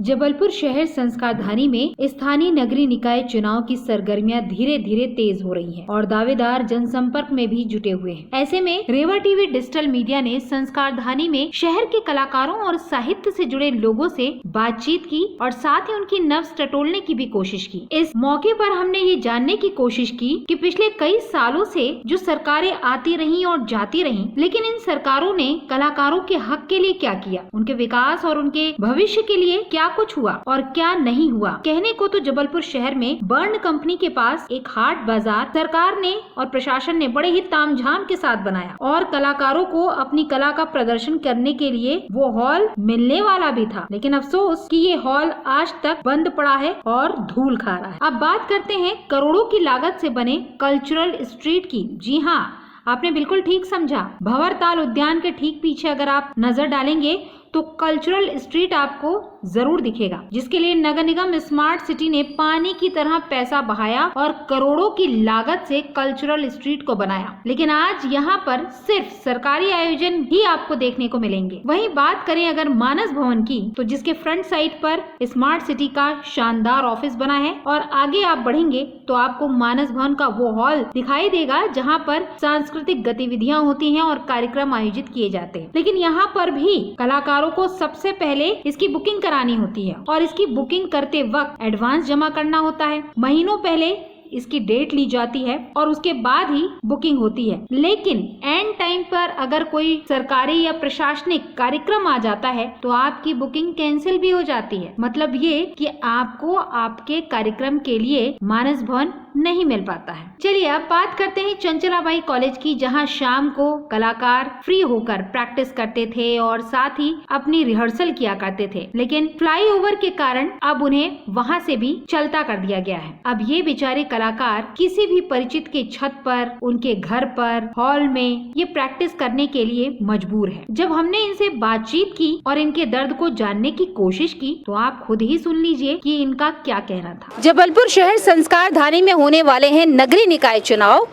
जबलपुर शहर संस्कारधानी में स्थानीय नगरीय निकाय चुनाव की सरगर्मियां धीरे धीरे तेज हो रही हैं और दावेदार जनसंपर्क में भी जुटे हुए हैं। ऐसे में रेवा टीवी डिजिटल मीडिया ने संस्कारधानी में शहर के कलाकारों और साहित्य से जुड़े लोगों से बातचीत की और साथ ही उनकी नब्ज टटोलने की भी कोशिश की। इस मौके पर हमने ये जानने की कोशिश की कि पिछले कई सालों से जो सरकारें आती रही और जाती रही, लेकिन इन सरकारों ने कलाकारों के हक के लिए क्या किया, उनके विकास और उनके भविष्य के लिए क्या कुछ हुआ और क्या नहीं हुआ। कहने को तो जबलपुर शहर में बर्न कंपनी के पास एक हाट बाजार सरकार ने और प्रशासन ने बड़े ही तामझाम के साथ बनाया और कलाकारों को अपनी कला का प्रदर्शन करने के लिए वो हॉल मिलने वाला भी था, लेकिन अफसोस कि ये हॉल आज तक बंद पड़ा है और धूल खा रहा है। अब बात करते हैं करोड़ों की लागत से बने कल्चरल स्ट्रीट की। जी हाँ, आपने बिल्कुल ठीक समझा। भंवरताल उद्यान के ठीक पीछे अगर आप नजर डालेंगे तो कल्चरल स्ट्रीट आपको जरूर दिखेगा, जिसके लिए नगर निगम स्मार्ट सिटी ने पानी की तरह पैसा बहाया और करोड़ों की लागत से कल्चरल स्ट्रीट को बनाया। लेकिन आज यहाँ पर सिर्फ सरकारी आयोजन ही आपको देखने को मिलेंगे। वहीं बात करें अगर मानस भवन की, तो जिसके फ्रंट साइड पर स्मार्ट सिटी का शानदार ऑफिस बना है और आगे आप बढ़ेंगे तो आपको मानस भवन का वो हॉल दिखाई देगा जहाँ पर सांस्कृतिक गतिविधियां होती हैं और कार्यक्रम आयोजित किए जाते हैं। लेकिन यहाँ पर भी कलाकारों को सबसे पहले इसकी बुकिंग करानी होती है और इसकी बुकिंग करते वक्त एडवांस जमा करना होता है। महीनों पहले इसकी डेट ली जाती है और उसके बाद ही बुकिंग होती है। लेकिन एंड टाइम पर अगर कोई सरकारी या प्रशासनिक कार्यक्रम आ जाता है तो आपकी बुकिंग कैंसिल भी हो जाती है। मतलब ये कि आपको आपके कार्यक्रम के लिए मानस भवन नहीं मिल पाता है। चलिए अब बात करते हैं चंचलाबाई कॉलेज की, जहां शाम को कलाकार फ्री होकर प्रैक्टिस करते थे और साथ ही अपनी रिहर्सल किया करते थे। लेकिन फ्लाईओवर के कारण अब उन्हें वहां से भी चलता कर दिया गया है। अब ये बेचारे कलाकार किसी भी परिचित के छत पर, उनके घर पर, हॉल में ये प्रैक्टिस करने के लिए मजबूर है। जब हमने इनसे बातचीत की और इनके दर्द को जानने की कोशिश की तो आप खुद ही सुन लीजिए कि इनका क्या कहना था। जबलपुर शहर संस्कारधानी में होने वाले हैं नगरीय निकाय चुनाव,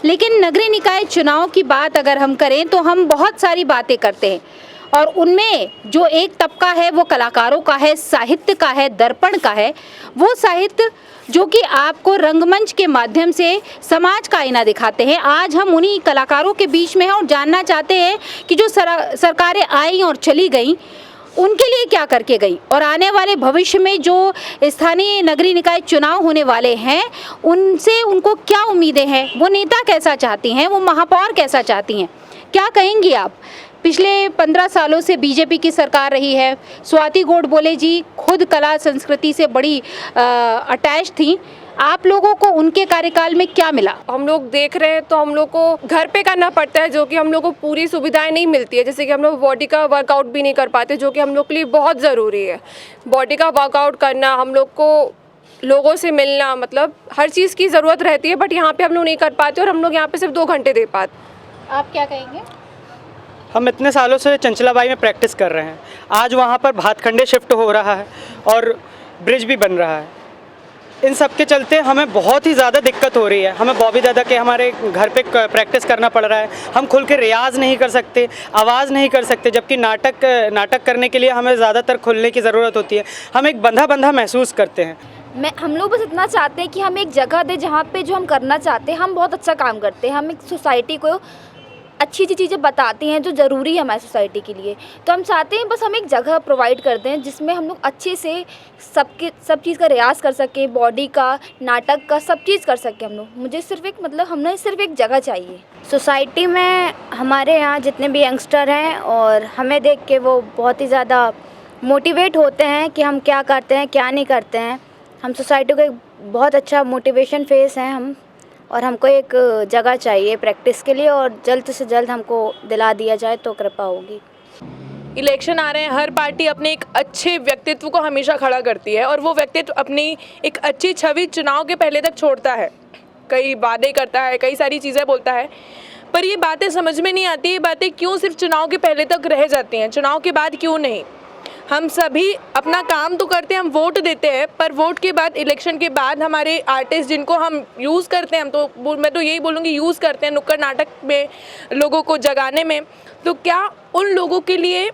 लेकिन नगरीय निकाय चुनाव की बात अगर हम करें तो हम बहुत सारी बातें करते हैं और उनमें जो एक तबका है वो कलाकारों का है, साहित्य का है, दर्पण का है। वो साहित्य जो कि आपको रंगमंच के माध्यम से समाज का आईना दिखाते हैं। आज हम उन्हीं कलाकारों के बीच में हैं और जानना चाहते हैं कि जो सरकारें आई और चली गईं उनके लिए क्या करके गई और आने वाले भविष्य में जो स्थानीय नगरीय निकाय चुनाव होने वाले हैं उनसे उनको क्या उम्मीदें हैं, वो नेता कैसा चाहती हैं, वो महापौर कैसा चाहती हैं, क्या कहेंगी आप? पिछले 15 सालों से बीजेपी की सरकार रही है। स्वाति गोडबोले जी खुद कला संस्कृति से बड़ी अटैच थी। आप लोगों को उनके कार्यकाल में क्या मिला? हम लोग देख रहे हैं तो हम लोग को घर पे करना पड़ता है, जो कि हम लोग को पूरी सुविधाएं नहीं मिलती है। जैसे कि हम लोग बॉडी का वर्कआउट भी नहीं कर पाते, जो कि हम लोग के लिए बहुत ज़रूरी है। बॉडी का वर्कआउट करना, हम लोग को लोगों से मिलना, मतलब हर चीज़ की ज़रूरत रहती है, बट यहाँ पे हम लोग नहीं कर पाते और हम लोग यहाँ पे सिर्फ 2 घंटे दे पाते। आप क्या कहेंगे? हम इतने सालों से चंचलाबाई में प्रैक्टिस कर रहे हैं। आज वहाँ पर भातखंडे शिफ्ट हो रहा है और ब्रिज भी बन रहा है। इन सब के चलते हमें बहुत ही ज़्यादा दिक्कत हो रही है। हमें बॉबी दादा के हमारे घर पे प्रैक्टिस करना पड़ रहा है। हम खुल के रियाज़ नहीं कर सकते, आवाज़ नहीं कर सकते, जबकि नाटक करने के लिए हमें ज़्यादातर खुलने की ज़रूरत होती है। हम एक बंधा महसूस करते हैं। हम लोग बस इतना चाहते हैं कि हम एक जगह दें जहाँ पे जो हम करना चाहते हैं हम बहुत अच्छा काम करते हैं। हम एक सोसाइटी को अच्छी चीज़ें बताते हैं जो ज़रूरी है हमारी सोसाइटी के लिए। तो हम चाहते हैं बस हम एक जगह प्रोवाइड कर दें जिसमें हम लोग अच्छे से सब चीज़ का रियाज़ कर सकें, बॉडी का, नाटक का, सब चीज़ कर सकें हम लोग। मुझे हमें सिर्फ एक जगह चाहिए। सोसाइटी में हमारे यहाँ जितने भी यंगस्टर हैं और हमें देख के वो बहुत ही ज़्यादा मोटिवेट होते हैं कि हम क्या करते हैं, क्या नहीं करते हैं। हम सोसाइटी को एक बहुत अच्छा मोटिवेशन फेस हैं हम, और हमको एक जगह चाहिए प्रैक्टिस के लिए और जल्द से जल्द हमको दिला दिया जाए तो कृपा होगी। इलेक्शन आ रहे हैं, हर पार्टी अपने एक अच्छे व्यक्तित्व को हमेशा खड़ा करती है और वो व्यक्तित्व अपनी एक अच्छी छवि चुनाव के पहले तक छोड़ता है। कई वादे करता है, कई सारी चीज़ें बोलता है, पर ये बातें समझ में नहीं आती। ये बातें क्यों सिर्फ चुनाव के पहले तक रह जाती हैं, चुनाव के बाद क्यों नहीं? हम सभी अपना काम तो करते हैं, हम वोट देते हैं, पर वोट के बाद, इलेक्शन के बाद हमारे आर्टिस्ट जिनको हम यूज़ करते हैं, मैं तो यही बोलूँगी यूज़ करते हैं नुक्कड़ नाटक में लोगों को जगाने में, तो क्या उन लोगों के लिए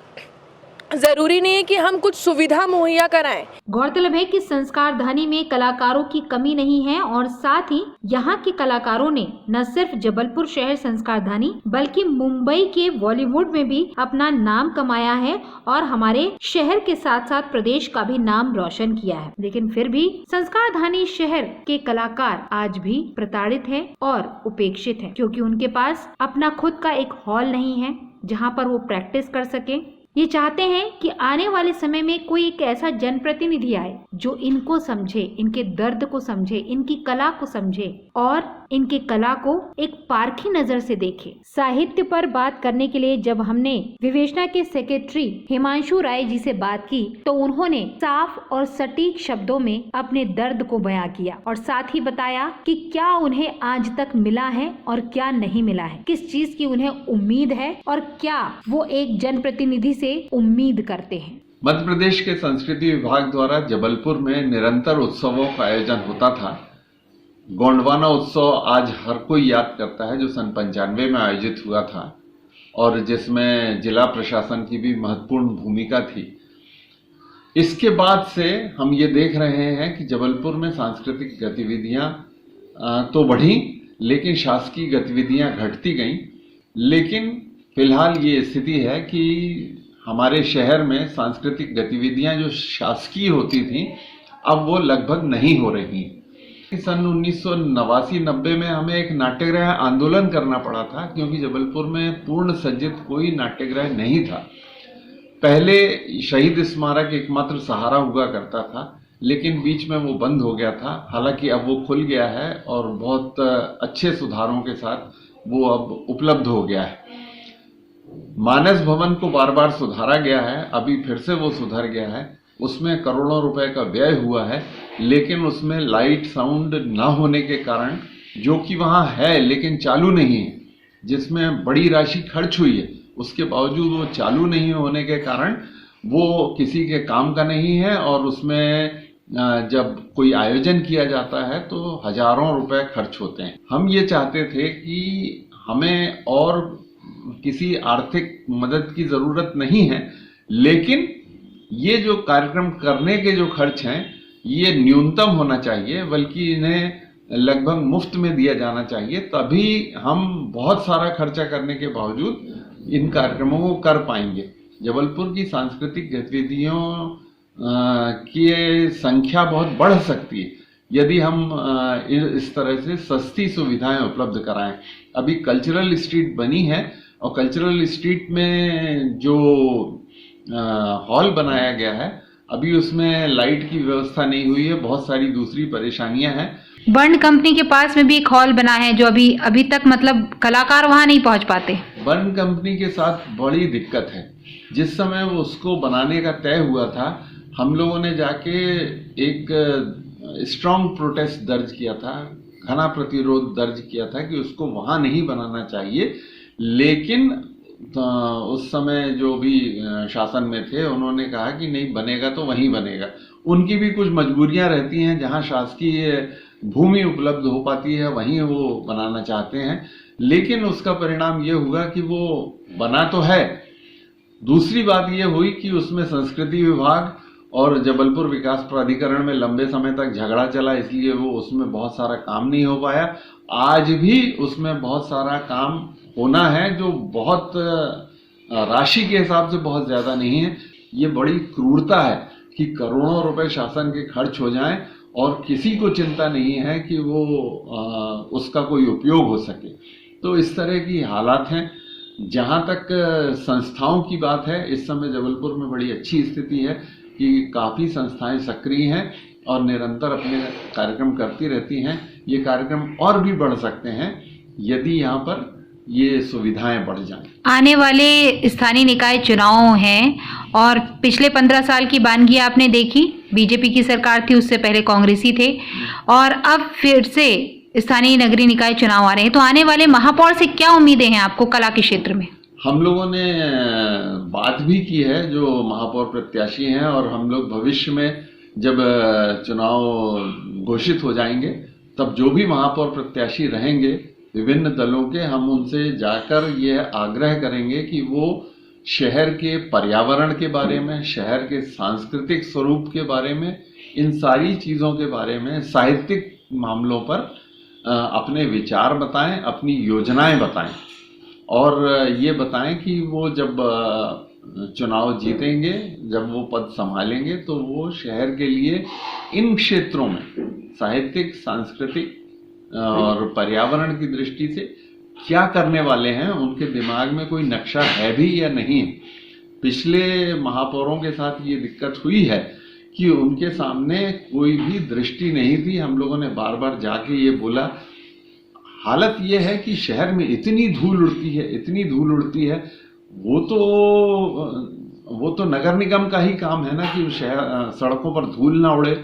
ज़रूरी नहीं है कि हम कुछ सुविधा मुहैया कराएं। गौरतलब है कि संस्कार धानी में कलाकारों की कमी नहीं है और साथ ही यहाँ के कलाकारों ने न सिर्फ जबलपुर शहर संस्कार धानी बल्कि मुंबई के बॉलीवुड में भी अपना नाम कमाया है और हमारे शहर के साथ साथ प्रदेश का भी नाम रोशन किया है। लेकिन फिर भी संस्कार धानी शहर के कलाकार आज भी प्रताड़ित है और उपेक्षित है, क्योंकि उनके पास अपना खुद का एक हॉल नहीं है जहाँ पर वो प्रैक्टिस कर सके। ये चाहते हैं कि आने वाले समय में कोई एक ऐसा जनप्रतिनिधि आए जो इनको समझे, इनके दर्द को समझे, इनकी कला को समझे और इनके कला को एक पारखी नजर से देखे। साहित्य पर बात करने के लिए जब हमने विवेचना के सेक्रेटरी हिमांशु राय जी से बात की तो उन्होंने साफ और सटीक शब्दों में अपने दर्द को बयां किया और साथ ही बताया कि क्या उन्हें आज तक मिला है और क्या नहीं मिला है, किस चीज की उन्हें उम्मीद है और क्या वो एक जनप्रतिनिधि से उम्मीद करते हैं। मध्य प्रदेश के संस्कृति विभाग द्वारा जबलपुर में निरंतर उत्सवों का आयोजन होता था। गोंडवाना उत्सव आज हर कोई याद करता है, जो सन 95 में आयोजित हुआ था और जिसमें जिला प्रशासन की भी महत्वपूर्ण भूमिका थी। इसके बाद से हम ये देख रहे हैं कि जबलपुर में सांस्कृतिक गतिविधियां तो बढ़ी, लेकिन शासकीय गतिविधियां घटती गईं। लेकिन फिलहाल ये स्थिति है कि हमारे शहर में सांस्कृतिक गतिविधियां जो शासकीय होती थीं अब वो लगभग नहीं हो रही। सन 1989-90 में हमें एक नाट्यगृह आंदोलन करना पड़ा था, क्योंकि जबलपुर में पूर्ण सज्जित कोई नाट्यगृह नहीं था। पहले शहीद स्मारक एकमात्र सहारा हुआ करता था, लेकिन बीच में वो बंद हो गया था। हालांकि अब वो खुल गया है और बहुत अच्छे सुधारों के साथ वो अब उपलब्ध हो गया है। मानस भवन को बार बार सुधारा गया है, अभी फिर से वो सुधर गया है। उसमें करोड़ों रुपए का व्यय हुआ है, लेकिन उसमें लाइट साउंड ना होने के कारण, जो कि वहाँ है लेकिन चालू नहीं है, जिसमें बड़ी राशि खर्च हुई है, उसके बावजूद वो चालू नहीं होने के कारण वो किसी के काम का नहीं है। और उसमें जब कोई आयोजन किया जाता है तो हजारों रुपए खर्च होते हैं। हम ये चाहते थे कि हमें और किसी आर्थिक मदद की जरूरत नहीं है, लेकिन ये जो कार्यक्रम करने के जो खर्च हैं ये न्यूनतम होना चाहिए, बल्कि इन्हें लगभग मुफ्त में दिया जाना चाहिए। तभी हम बहुत सारा खर्चा करने के बावजूद इन कार्यक्रमों को कर पाएंगे। जबलपुर की सांस्कृतिक गतिविधियों की संख्या बहुत बढ़ सकती है यदि हम इस तरह से सस्ती सुविधाएं उपलब्ध कराएं। अभी कल्चरल स्ट्रीट बनी है और कल्चरल स्ट्रीट में जो हॉल बनाया गया है, अभी उसमें लाइट की व्यवस्था नहीं हुई है, बहुत सारी दूसरी परेशानियां हैं। बर्न कंपनी के पास में भी एक हॉल बना है जो अभी तक मतलब कलाकार वहां नहीं पहुंच पाते। बर्न कंपनी के साथ बड़ी दिक्कत है। जिस समय वो उसको बनाने का तय हुआ था, हम लोगों ने जाके एक स्ट्रॉन्ग प्रोटेस्ट दर्ज किया था, घना प्रतिरोध दर्ज किया था कि उसको वहां नहीं बनाना चाहिए। लेकिन उस समय जो भी शासन में थे उन्होंने कहा कि नहीं, बनेगा तो वहीं बनेगा। उनकी भी कुछ मजबूरियां रहती हैं, जहां शासकीय भूमि उपलब्ध हो पाती है वहीं वो बनाना चाहते हैं। लेकिन उसका परिणाम ये हुआ कि वो बना तो है। दूसरी बात ये हुई कि उसमें संस्कृति विभाग और जबलपुर विकास प्राधिकरण में लंबे समय तक झगड़ा चला, इसलिए वो उसमें बहुत सारा काम नहीं हो पाया। आज भी उसमें बहुत सारा काम होना है, जो बहुत राशि के हिसाब से बहुत ज्यादा नहीं है। ये बड़ी क्रूरता है कि करोड़ों रुपए शासन के खर्च हो जाएं और किसी को चिंता नहीं है कि वो उसका कोई उपयोग हो सके। तो इस तरह की हालात हैं। जहां तक संस्थाओं की बात है, इस समय जबलपुर में बड़ी अच्छी स्थिति है कि काफ़ी संस्थाएं सक्रिय हैं और निरंतर अपने कार्यक्रम करती रहती हैं। ये कार्यक्रम और भी बढ़ सकते हैं यदि यहाँ पर ये सुविधाएं बढ़ जाएं। आने वाले स्थानीय निकाय चुनाव हैं और पिछले 15 साल की बानगी आपने देखी, बीजेपी की सरकार थी, उससे पहले कांग्रेसी थे और अब फिर से स्थानीय नगरीय निकाय चुनाव आ रहे हैं। तो आने वाले महापौर से क्या उम्मीदें हैं आपको कला के क्षेत्र में? हम लोगों ने बात भी की है जो महापौर प्रत्याशी हैं, और हम लोग भविष्य में जब चुनाव घोषित हो जाएंगे तब जो भी महापौर प्रत्याशी रहेंगे विभिन्न दलों के, हम उनसे जाकर ये आग्रह करेंगे कि वो शहर के पर्यावरण के बारे में, शहर के सांस्कृतिक स्वरूप के बारे में, इन सारी चीज़ों के बारे में, साहित्यिक मामलों पर अपने विचार बताएं, अपनी योजनाएं बताएं और ये बताएं कि वो जब चुनाव जीतेंगे, जब वो पद संभालेंगे तो वो शहर के लिए इन क्षेत्रों में साहित्यिक, सांस्कृतिक और पर्यावरण की दृष्टि से क्या करने वाले हैं, उनके दिमाग में कोई नक्शा है भी या नहीं है। पिछले महापौरों के साथ ये दिक्कत हुई है कि उनके सामने कोई भी दृष्टि नहीं थी। हम लोगों ने बार बार जाके ये बोला, हालत ये है कि शहर में इतनी धूल उड़ती है, इतनी धूल उड़ती है, वो तो नगर निगम का ही काम है ना कि शहर सड़कों पर धूल ना उड़े,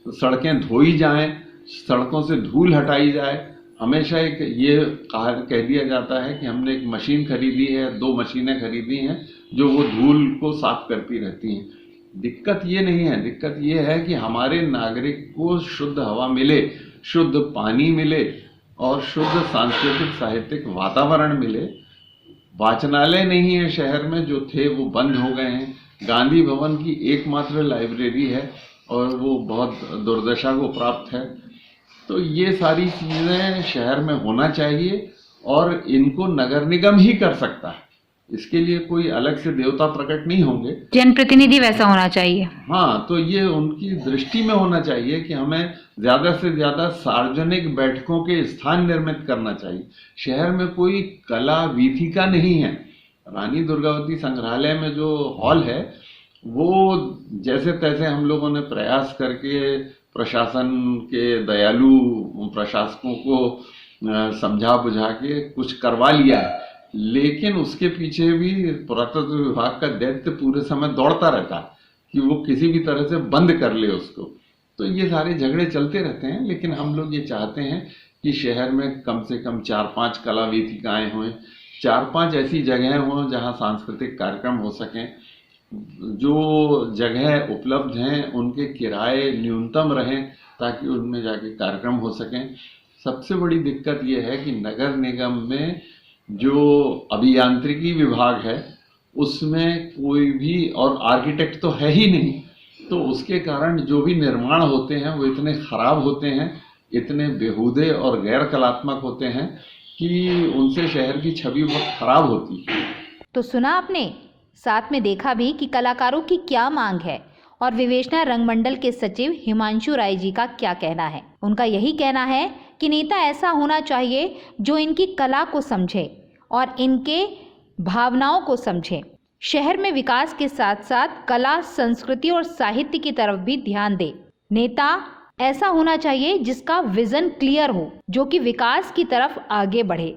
सड़कें धोई जाएं, सड़कों से धूल हटाई जाए। हमेशा एक ये कह दिया जाता है कि हमने एक मशीन खरीदी है, 2 मशीनें खरीदी हैं जो वो धूल को साफ करती रहती हैं। दिक्कत ये नहीं है, दिक्कत ये है कि हमारे नागरिक को शुद्ध हवा मिले, शुद्ध पानी मिले और शुद्ध सांस्कृतिक साहित्यिक वातावरण मिले। वाचनालय नहीं है शहर में, जो थे वो बंद हो गए हैं। गांधी भवन की एकमात्र लाइब्रेरी है और वो बहुत दुर्दशा को प्राप्त है। तो ये सारी चीज़ें शहर में होना चाहिए और इनको नगर निगम ही कर सकता है। इसके लिए कोई अलग से देवता प्रकट नहीं होंगे, जनप्रतिनिधि वैसा होना चाहिए। हाँ, तो ये उनकी दृष्टि में होना चाहिए कि हमें ज़्यादा से ज़्यादा सार्वजनिक बैठकों के स्थान निर्मित करना चाहिए। शहर में कोई कला वीथिका नहीं है। रानी दुर्गावती संग्रहालय में जो हॉल है वो जैसे तैसे हम लोगों ने प्रयास करके प्रशासन के दयालु प्रशासकों को समझा बुझा के कुछ करवा लिया है, लेकिन उसके पीछे भी पुरातत्व विभाग का दैत्य पूरे समय दौड़ता रहता है कि वो किसी भी तरह से बंद कर ले उसको। तो ये सारे झगड़े चलते रहते हैं, लेकिन हम लोग ये चाहते हैं कि शहर में कम से कम 4-5 कला वीथिकाएँ हों, 4-5 ऐसी जगहें हों जहाँ सांस्कृतिक कार्यक्रम हो सकें। जो जगह उपलब्ध हैं उनके किराए न्यूनतम रहें ताकि उनमें जाके कार्यक्रम हो सकें। सबसे बड़ी दिक्कत ये है कि नगर निगम में जो अभियांत्रिकी विभाग है उसमें कोई भी, और आर्किटेक्ट तो है ही नहीं, तो उसके कारण जो भी निर्माण होते हैं वो इतने खराब होते हैं, इतने बेहूदे और गैर कलात्मक होते हैं कि उनसे शहर की छवि बहुत खराब होती है। तो सुना आपने, साथ में देखा भी कि कलाकारों की क्या मांग है और विवेचना रंगमंडल के सचिव हिमांशु राय जी का क्या कहना है। उनका यही कहना है कि नेता ऐसा होना चाहिए जो इनकी कला को समझे और इनके भावनाओं को समझे। शहर में विकास के साथ साथ कला, संस्कृति और साहित्य की तरफ भी ध्यान दे। नेता ऐसा होना चाहिए जिसका विजन क्लियर हो, जो कि विकास की तरफ आगे बढ़े।